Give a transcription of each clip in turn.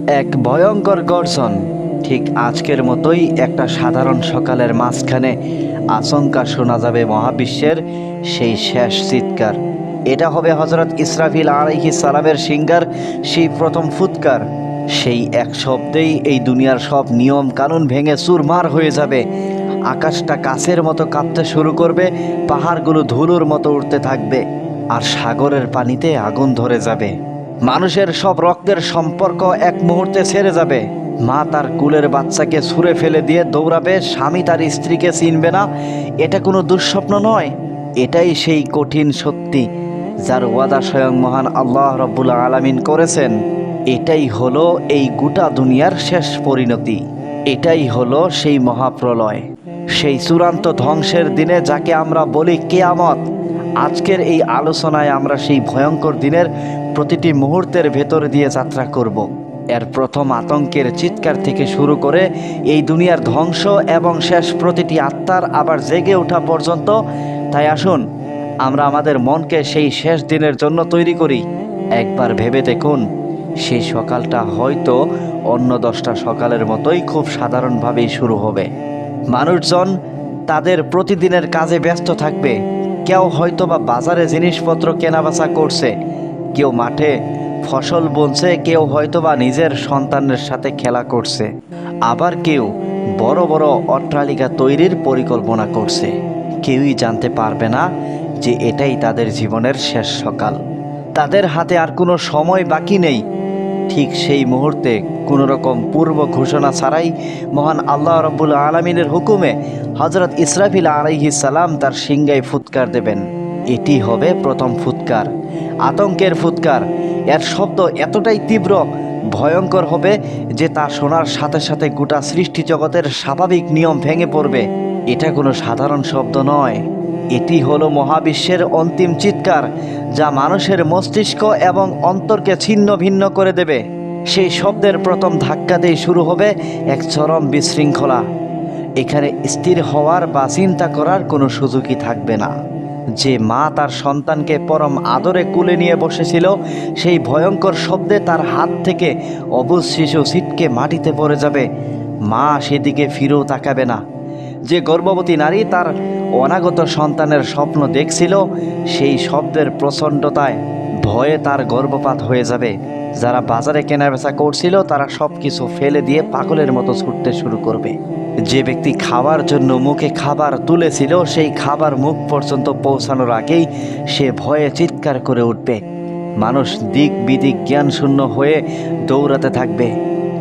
এক ভয়ঙ্কর গর্জন, ঠিক আজকের মতোই একটা সাধারণ সকালের মাঝখানে আচমকা শোনা যাবে মহাবিশ্বের সেই শেষ চিৎকার। এটা হবে হযরত ইসরাফিল আলাইহিস সালামের সিংহার সেই প্রথম ফুৎকার। সেই এক শব্দেই এই দুনিয়ার সব নিয়ম কানুন ভেঙে চুরমার হয়ে যাবে। আকাশটা কাছের মতো কাঁপতে শুরু করবে, পাহাড়গুলো ধুলোর মতো উঠতে থাকবে, আর সাগরের পানিতে আগুন ধরে যাবে। মানুষের সব রক্তের সম্পর্ক এক মুহূর্তে ছেড়ে যাবে। মা তার কুলের বাচ্চাকে ছুঁড়ে ফেলে দিয়ে দৌড়াবে, স্বামী তার স্ত্রীকে চিনবে না। এটা কোনো দুঃস্বপ্ন নয়, এটাই সেই কঠিন সত্যি যার ওয়াদা স্বয়ং মহান আল্লাহ রব্বুল আলামিন করেছেন। এটাই হলো এই গোটা দুনিয়ার শেষ পরিণতি। এটাই হলো সেই মহাপ্রলয়, সেই চূড়ান্ত ধ্বংসের দিনে যাকে আমরা বলি কিয়ামত। আজকের এই আলোচনায় আমরা সেই ভয়ঙ্কর দিনের প্রতিটি মুহূর্তের ভেতর দিয়ে যাত্রা করব। এর প্রথম আতঙ্কের চিৎকার থেকে শুরু করে এই দুনিয়ার ধ্বংস এবং শেষ প্রতিটি আত্মার আবার জেগে ওঠা পর্যন্ত। তাই আসুন আমরা আমাদের মনকে সেই শেষ দিনের জন্য তৈরি করি। একবার ভেবে দেখুন, সেই সকালটা হয়তো অন্য 10টা সকালের মতোই খুব সাধারণভাবেই শুরু হবে। মানুষজন তাদের প্রতিদিনের কাজে ব্যস্ত থাকবে। কেউ হয়তো বা বাজারে জিনিসপত্র কেনাবেচা করছে, কেউ মাঠে ফসল বুনছে, কেউ হয়তো বা নিজের সন্তানের সাথে খেলা করছে, আবার কেউ বড় বড় অট্টালিকা তৈরির পরিকল্পনা করছে। কেউই জানতে পারবে না যে এটাই তাদের জীবনের শেষ সকাল। তাদের হাতে আর কোনো সময় বাকি নেই। ঠিক সেই মুহূর্তে কোনো রকম পূর্ব ঘোষণা ছাড়াই মহান আল্লাহ রব্বুল আলামিনের হুকুমে হযরত ইসরাফিল আলাইহিস সালাম তার সিংহায় ফুৎকার দেবেন। এটি হবে প্রথম ফুৎকার, আতঙ্কের ফুৎকার। এর শব্দ এতটাই তীব্র, ভয়ঙ্কর হবে যে তা শোনার সাথে সাথে গোটা সৃষ্টি জগতের স্বাভাবিক নিয়ম ভেঙে পড়বে। এটা কোনো সাধারণ শব্দ নয়, এটি হলো মহাবিশ্বের অন্তিম চিৎকার, যা মানুষের মস্তিষ্ক এবং অন্তরকে ছিন্ন ভিন্ন করে দেবে। সেই শব্দের প্রথম ধাক্কাতেই শুরু হবে এক চরম বিশৃঙ্খলা। এখানে স্থির হওয়ার বা চিন্তা করার কোনো সুযোগই থাকবে না। যে মা তার সন্তানকে পরম আদরে কুলে নিয়ে বসেছিল, সেই ভয়ঙ্কর শব্দে তার হাত থেকে অবুঝ শিশু ছিটকে মাটিতে পড়ে যাবে। মা সেদিকে ফিরেও তাকাবে না। যে গর্ভবতী নারী তার অনাগত সন্তানের স্বপ্ন দেখছিল, সেই শব্দের প্রচণ্ডতায় ভয়ে তার গর্ভপাত হয়ে যাবে। যারা বাজারে কেনাবেচা করছিল তারা সব কিছু ফেলে দিয়ে পাগলের মতো ছুটতে শুরু করবে। যে ব্যক্তি খাওয়ার জন্য মুখে খাবার তুলেছিল, সেই খাবার মুখ পর্যন্ত পৌঁছানোর আগেই সে ভয়ে চিৎকার করে উঠবে। মানুষ দিক বিদিক জ্ঞান শূন্য হয়ে দৌড়াতে থাকবে।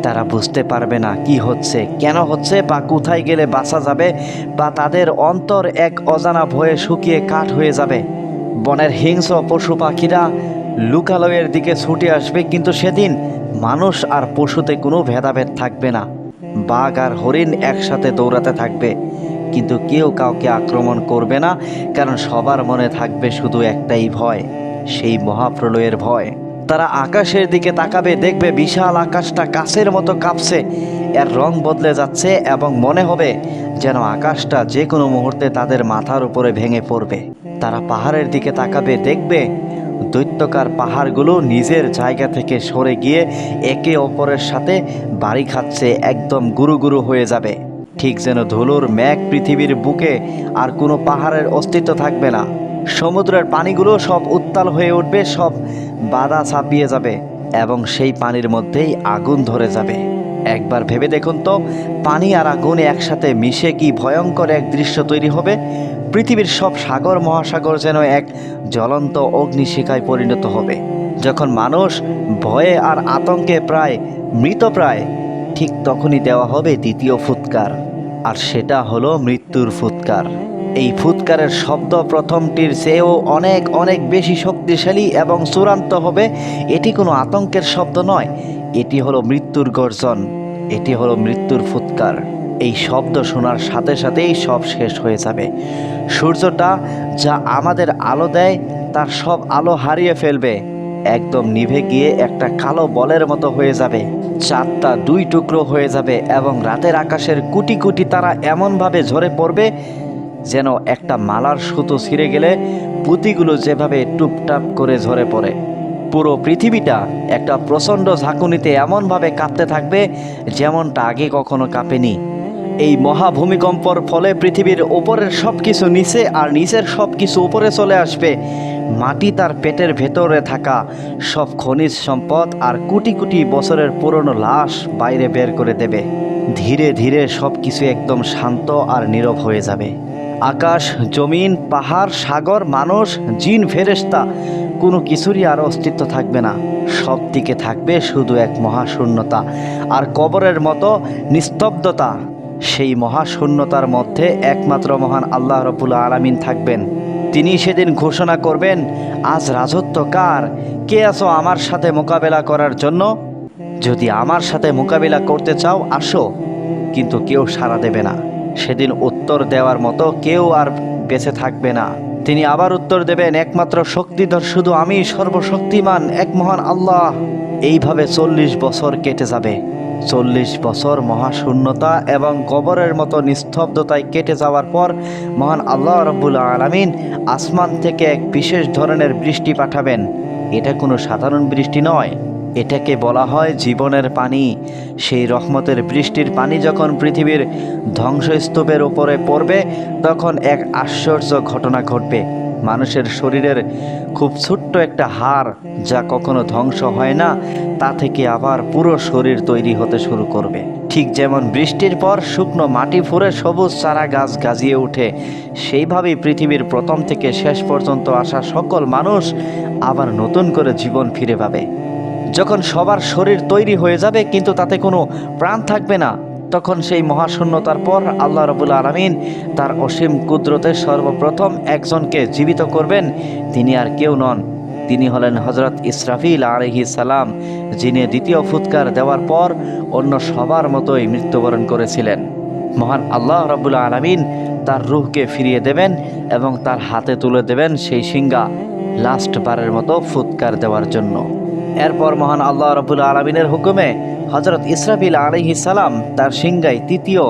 তারা বুঝতে পারবে না কি হচ্ছে, কেন হচ্ছে, বা কোথায় গেলে বাঁচা যাবে, বা তাদের অন্তর এক অজানা ভয়ে শুকিয়ে কাঠ হয়ে যাবে। বনের হিংস্র পশু পাখিরা লুকালয়ের দিকে ছুটে আসবে, কিন্তু সেদিন মানুষ আর পশুতে কোনো ভেদাভেদ থাকবে না। বাঘ আর হরিণ একসাথে দৌড়াতে থাকবে, কিন্তু কেউ কাউকে আক্রমণ করবে না, কারণ সবার মনে থাকবে শুধু একটাই ভয়, সেই মহাপ্রলয়ের ভয়। তারা আকাশের দিকে তাকাবে, দেখবে বিশাল আকাশটা কাছের মতো কাঁপছে, এর রং বদলে যাচ্ছে এবং মনে হবে যেন আকাশটা যে কোনো মুহূর্তে তাদের মাথার উপরে ভেঙে পড়বে। তারা পাহাড়ের দিকে তাকাবে, দেখবে দৈত্যকার পাহাড়গুলো নিজের জায়গা থেকে সরে গিয়ে একে অপরের সাথে বাড়ি খাচ্ছে, একদম গুরু গুরু হয়ে যাবে। ঠিক যেন ধুলোর মেঘ পৃথিবীর বুকে, আর কোনো পাহাড়ের অস্তিত্ব থাকবে না। সমুদ্রের পানিগুলো সব উত্তাল হয়ে উঠবে, সব বাধা ছাপিয়ে যাবে এবং সেই পানির মধ্যেই আগুন ধরে যাবে। একবার ভেবে দেখুন তো, পানি আর আগুন একসাথে মিশে কি ভয়ঙ্কর এক দৃশ্য তৈরি হবে। পৃথিবীর সব সাগর মহাসাগর যেন এক জ্বলন্ত অগ্নিশিখায় পরিণত হবে। যখন মানুষ ভয়ে আর আতঙ্কে প্রায় মৃতপ্রায়, ঠিক তখনই দেওয়া হবে দ্বিতীয় ফুৎকার, আর সেটা হলো মৃত্যুর ফুৎকার। এই ফুৎকারের শব্দ প্রথমটির চেয়েও অনেক অনেক বেশি শক্তিশালী এবং চূড়ান্ত হবে। এটি কোনো আতঙ্কের শব্দ নয়, এটি হলো মৃত্যুর গর্জন, এটি হলো মৃত্যুর ফুৎকার। এই শব্দ শোনার সাথে সাথেই সব শেষ হয়ে যাবে। সূর্যটা যা আমাদের আলো দেয়, তার সব আলো হারিয়ে ফেলবে, একদম নিভে গিয়ে একটা কালো বলের মতো হয়ে যাবে। চাঁদটা দুই টুকরো হয়ে যাবে এবং রাতের আকাশের কোটি কোটি তারা এমনভাবে ঝরে পড়বে যেন একটা মালার সুতো ছিঁড়ে গেলে পুঁতিগুলো যেভাবে টুপটাপ করে ঝরে পড়ে। পুরো পৃথিবীটা একটা প্রচণ্ড ঝাঁকুনিতে এমনভাবে কাঁপতে থাকবে যেমনটা আগে কখনো কাঁপেনি। এই মহাভূমিকম্পর ফলে পৃথিবীর ওপরের সব কিছু নিচে আর নিচের সব কিছু উপরে চলে আসবে। মাটি তার পেটের ভেতরে থাকা সব খনিজ সম্পদ আর কোটি কোটি বছরের পুরনো লাশ বাইরে বের করে দেবে। ধীরে ধীরে সব কিছু একদম শান্ত আর নীরব হয়ে যাবে। আকাশ, জমিন, পাহাড়, সাগর, মানুষ, জিন, ফেরেশতা কোনো কিছুরই আর অস্তিত্ব থাকবে না। সব দিকে থাকবে শুধু এক মহাশূন্যতা আর কবরের মতো নিস্তব্ধতা। সেই মহাশূন্যতার মধ্যে একমাত্র মহান আল্লাহ রাব্বুল আলামিন থাকবেন। তিনি সেদিন ঘোষণা করবেন, আজ রাজত্ব কার? কে আছো আমার সাথে মোকাবেলা করার জন্য? যদি আমার সাথে মোকাবিলা করতে চাও আসো। কিন্তু কেউ সাড়া দেবে না। সেদিন উত্তর দেওয়ার মতো কেউ আর বেঁচে থাকবে না। তিনি আবার উত্তর দেবেন, একমাত্র শক্তিধর শুধু আমি, সর্বশক্তিমান এক মহান আল্লাহ। এইভাবে 40 বছর কেটে যাবে। 40 বছর মহাশূন্যতা এবং কবরের মতো নিস্তব্ধতায় কেটে যাওয়ার পর মহান আল্লাহ রাব্বুল আলামিন আসমান থেকে এক বিশেষ ধরনের বৃষ্টি পাঠাবেন। এটা কোনো সাধারণ বৃষ্টি নয়, এটাকে বলা হয় জীবনের পানি। সেই রহমতের বৃষ্টির পানি যখন পৃথিবীর ধ্বংসস্তূপের উপরে পড়বে তখন এক আশ্চর্য ঘটনা ঘটবে। মানুষের শরীরের খুব ছোট্ট একটা হাড় যা কখনো ধ্বংস হয় না, তা থেকে আবার পুরো শরীর তৈরি হতে শুরু করবে। ঠিক যেমন বৃষ্টির পর শুকনো মাটি ফুঁড়ে সবুজ চারা গাছ গাজিয়ে ওঠে, সেইভাবেই পৃথিবীর প্রথম থেকে শেষ পর্যন্ত আসা সকল মানুষ আবার নতুন করে জীবন ফিরে পাবে। যখন সবার শরীর তৈরি হয়ে যাবে কিন্তু তাতে কোনো প্রাণ থাকবে না, তখন সেই মহাশূন্যতার পর আল্লাহ রাব্বুল আলামিন তার অসীম কুদরতে সর্বপ্রথম একজনকে জীবিত করবেন। তিনি আর কেউ নন, তিনি হলেন হযরত ইসরাফিল আলাইহিস সালাম, যিনি দ্বিতীয় ফুৎকার দেওয়ার পর অন্য সবার মতোই মৃত্যুবরণ করেছিলেন। মহান আল্লাহ রাব্বুল আলামিন তার রূহকে ফিরিয়ে দেবেন এবং তার হাতে তুলে দেবেন সেই সিংহা লাস্ট বারের মতো ফুৎকার দেওয়ার জন্য। এরপর মহান আল্লাহ রাব্বুল আলামিনের হুকুমে হযরত ইসরাফিল আলাইহিস সালাম তার সিংহায় তৃতীয়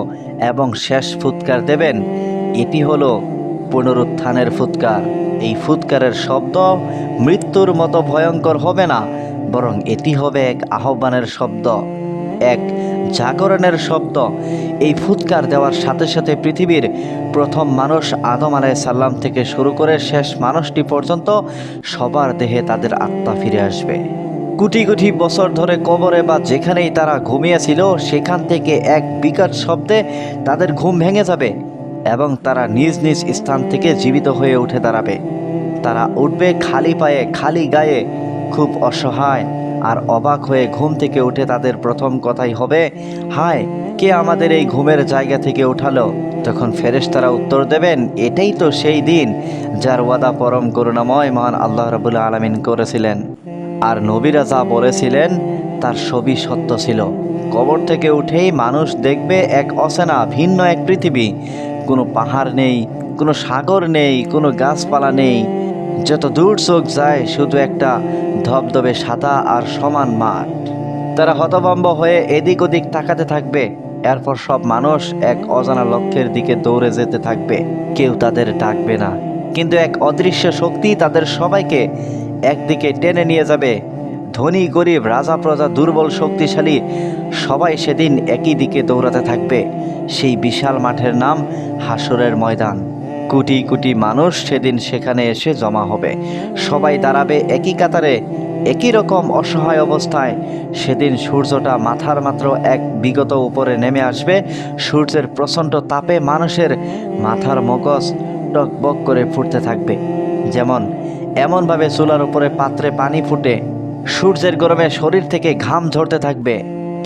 এবং শেষ ফুৎকার দেবেন। এটি হলো পুনরুত্থানের ফুৎকার। এই ফুৎকারের শব্দ মৃত্যুর মতো ভয়ঙ্কর হবে না, বরং এটি হবে এক আহ্বানের শব্দ, এক জাগরণের শব্দ। এই ফুৎকার দেওয়ার সাথে সাথে পৃথিবীর প্রথম মানুষ আদম আলাইহিস সালাম থেকে শুরু করে শেষ মানুষটি পর্যন্ত সবার দেহে তাদের আত্মা ফিরে আসবে। কোটি কোটি বছর ধরে কবরে বা যেখানেই তারা ঘুমিয়েছিল সেখান থেকে এক বিকট শব্দে তাদের ঘুম ভেঙে যাবে এবং তারা নিজ নিজ স্থান থেকে জীবিত হয়ে উঠে দাঁড়াবে। তারা উঠবে খালি পায়ে, খালি গায়ে, খুব অসহায় আর অবাক হয়ে ঘুম থেকে উঠে তাদের প্রথম কথাই হবে, হায়, কে আমাদের এই ঘুমের জায়গা থেকে উঠালো? তখন ফেরেশতারা উত্তর দেবেন, এটাই তো সেই দিন যার ওয়াদা পরম করুণাময় মহান আল্লাহ রাব্বুল আলামিন করেছিলেন। আর নবীরা যা বলেছিলেন তার সবই সত্য ছিল। কবর থেকে উঠেই মানুষ দেখবে এক অচেনা ভিন্ন এক পৃথিবী। কোনো পাহাড় নেই, কোনো সাগর নেই, কোনো গাছপালা নেই। যত দূর চোখ যায় শুধু একটা ধবধবে সাদা আর সমান মাঠ। তারা হতভম্ব হয়ে এদিক ওদিক তাকাতে থাকবে। এরপর সব মানুষ এক অজানা লক্ষ্যের দিকে দৌড়ে যেতে থাকবে। কেউ তাদের ডাকবে না, কিন্তু এক অদৃশ্য শক্তি তাদের সবাইকে একদিকে টেনে নিয়ে যাবে। ধনী গরিব, রাজা প্রজা, দুর্বল শক্তিশালী সবাই সেদিন একই দিকে দৌড়াতে থাকবে। সেই বিশাল মাঠের নাম হাসরের ময়দান। কোটি কোটি মানুষ সেদিন সেখানে এসে জমা হবে। সবাই দাঁড়াবে একই কাতারে, একই রকম অসহায় অবস্থায়। সেদিন সূর্যটা মাথার মাত্র এক বিগত উপরে নেমে আসবে। সূর্যের প্রচণ্ড তাপে মানুষের মাথার মগজ টকবক করে ফুটতে থাকবে। এমনভাবে চুলার উপরে পাত্রে পানি ফুটে, সূর্যের গরমে শরীর থেকে ঘাম ঝরতে থাকবে।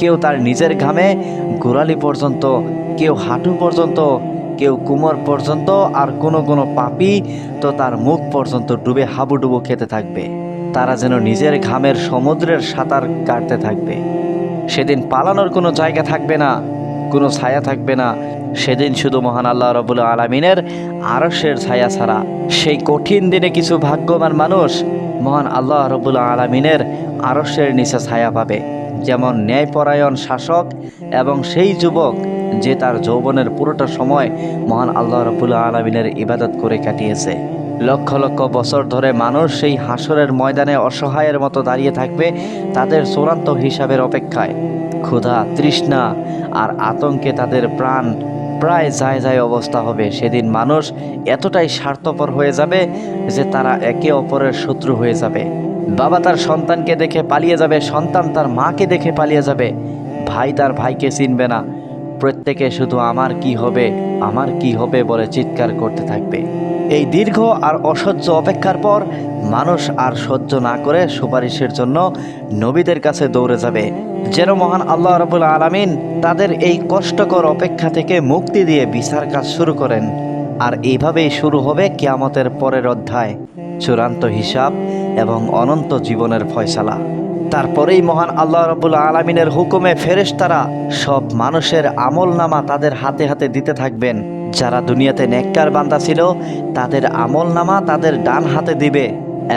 কেউ তার নিজের ঘামে গোড়ালি পর্যন্ত, কেউ হাঁটু পর্যন্ত, কেউ কোমর পর্যন্ত, আর কোনো কোনো পাপী তো তার মুখ পর্যন্ত ডুবে হাবুডুবু খেতে থাকবে। তারা যেন নিজের ঘামের সমুদ্রের সাঁতার কাটতে থাকবে। সেদিন পালানোর কোনো জায়গা থাকবে না, কোনো ছায়া থাকবে না। সেদিন শুধু মহান আল্লাহ রাব্বুল আলামিনের আরশের ছায়া ছাড়া। সেই কঠিন দিনে কিছু ভাগ্যবান মানুষ মহান আল্লাহ রাব্বুল আলামিনের আরশের নিচে ছায়া পাবে, যেমন ন্যায়পরায়ণ শাসক এবং সেই যুবক যে তার যৌবনের পুরোটা সময় মহান আল্লাহ রাব্বুল আলামিনের ইবাদত করে কাটিয়েছে। লক্ষ লক্ষ বছর ধরে মানুষ সেই হাসরের ময়দানে অসহায়ের মতো দাঁড়িয়ে থাকবে তাদের চূড়ান্ত হিসাবের অপেক্ষায়। ক্ষুধা, তৃষ্ণা আর আতঙ্কে তাদের প্রাণ প্রায় যায় যায় অবস্থা হবে। সেদিন মানুষ এতটাই স্বার্থপর হয়ে যাবে যে তারা একে অপরের শত্রু হয়ে যাবে। বাবা তার সন্তানকে দেখে পালিয়ে যাবে, সন্তান তার মাকে দেখে পালিয়ে যাবে, ভাই তার ভাইকে চিনবে না। প্রত্যেকে শুধু আমার কি হবে, আমার কি হবে বলে চিৎকার করতে থাকবে। এই দীর্ঘ আর অসহ্য অপেক্ষার পর মানুষ আর সহ্য না করে সুপারিশের জন্য নবীদের কাছে দৌড়ে যাবে, যেন মহান আল্লাহ রাব্বুল আলামিন তাদের এই কষ্টকর অপেক্ষা থেকে মুক্তি দিয়ে বিচার কাজ শুরু করেন। আর এইভাবেই শুরু হবে কিয়ামতের পরের অধ্যায়, চূড়ান্ত হিসাব এবং অনন্ত জীবনের ফয়সালা। তারপরেই মহান আল্লাহ রাব্বুল আলামিনের হুকুমে ফেরেশতারা সব মানুষের আমলনামা তাদের হাতে হাতে দিতে থাকবেন। যারা দুনিয়াতে নেককার বান্দা ছিল তাদের আমলনামা তাদের ডান হাতে দিবে,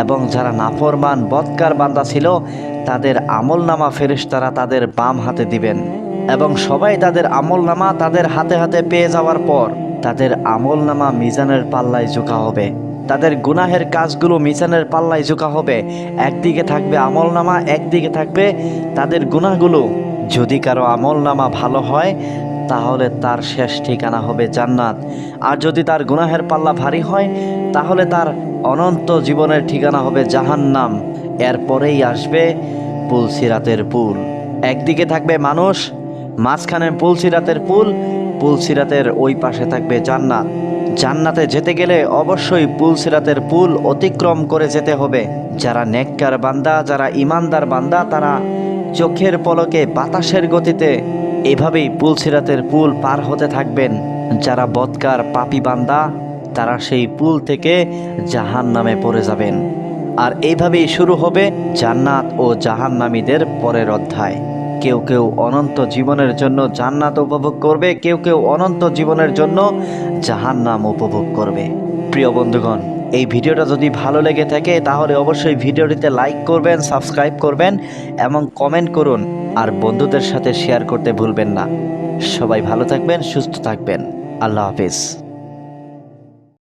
এবং যারা নাফরমান বদকার বান্দা ছিল তাদের আমলনামা ফেরেশতারা তাদের বাম হাতে দিবেন। এবং সবাই তাদের আমলনামা তাদের হাতে হাতে পেয়ে যাওয়ার পর তাদের আমলনামা মিজানের পাল্লায় ঝুঁকা হবে। তাদের গুনাহের কাজগুলো মিজানের পাল্লায় ঝুঁকা হবে। একদিকে থাকবে আমলনামা, একদিকে থাকবে তাদের গুনাহগুলো। যদি কারো আমলনামা ভালো হয় তাহলে তার শেষ ঠিকানা হবে জান্নাত, আর যদি তার গুনাহের পাল্লা ভারী হয় তাহলে তার অনন্ত জীবনের ঠিকানা হবে জাহান্নাম। এরপরেই আসবে পুলসিরাতের পুল। একদিকে থাকবে মানুষ, মাঝখানে পুলসিরাতের পুল, পুলসিরাতের ওই পাশে থাকবে জান্নাত। জান্নাতে যেতে গেলে অবশ্যই পুলসিরাতের পুল অতিক্রম করে যেতে হবে। যারা নেককার বান্দা, যারা ইমানদার বান্দা, তারা চোখের পলকে বাতাসের গতিতে এভাবেই পুলসিরাতের পুল পার হতে থাকবেন। যারা বদকার পাপী বান্দা তারা সেই পুল থেকে জাহান্নামে পড়ে যাবেন। আর এইভাবেই শুরু হবে জান্নাত ও জাহান্নামীদের পরের অধ্যায়। কেউ কেউ অনন্ত জীবনের জন্য জান্নাত উপভোগ করবে, কেউ কেউ অনন্ত জীবনের জন্য জাহান্নাম উপভোগ করবে। প্রিয় বন্ধুগণ, এই ভিডিওটা যদি ভালো লেগে থাকে তাহলে অবশ্যই ভিডিওটিতে লাইক করবেন, সাবস্ক্রাইব করবেন এবং কমেন্ট করুন। আর বন্ধুদের সাথে শেয়ার করতে ভুলবেন না। সবাই ভালো থাকবেন, সুস্থ থাকবেন। আল্লাহ হাফেজ।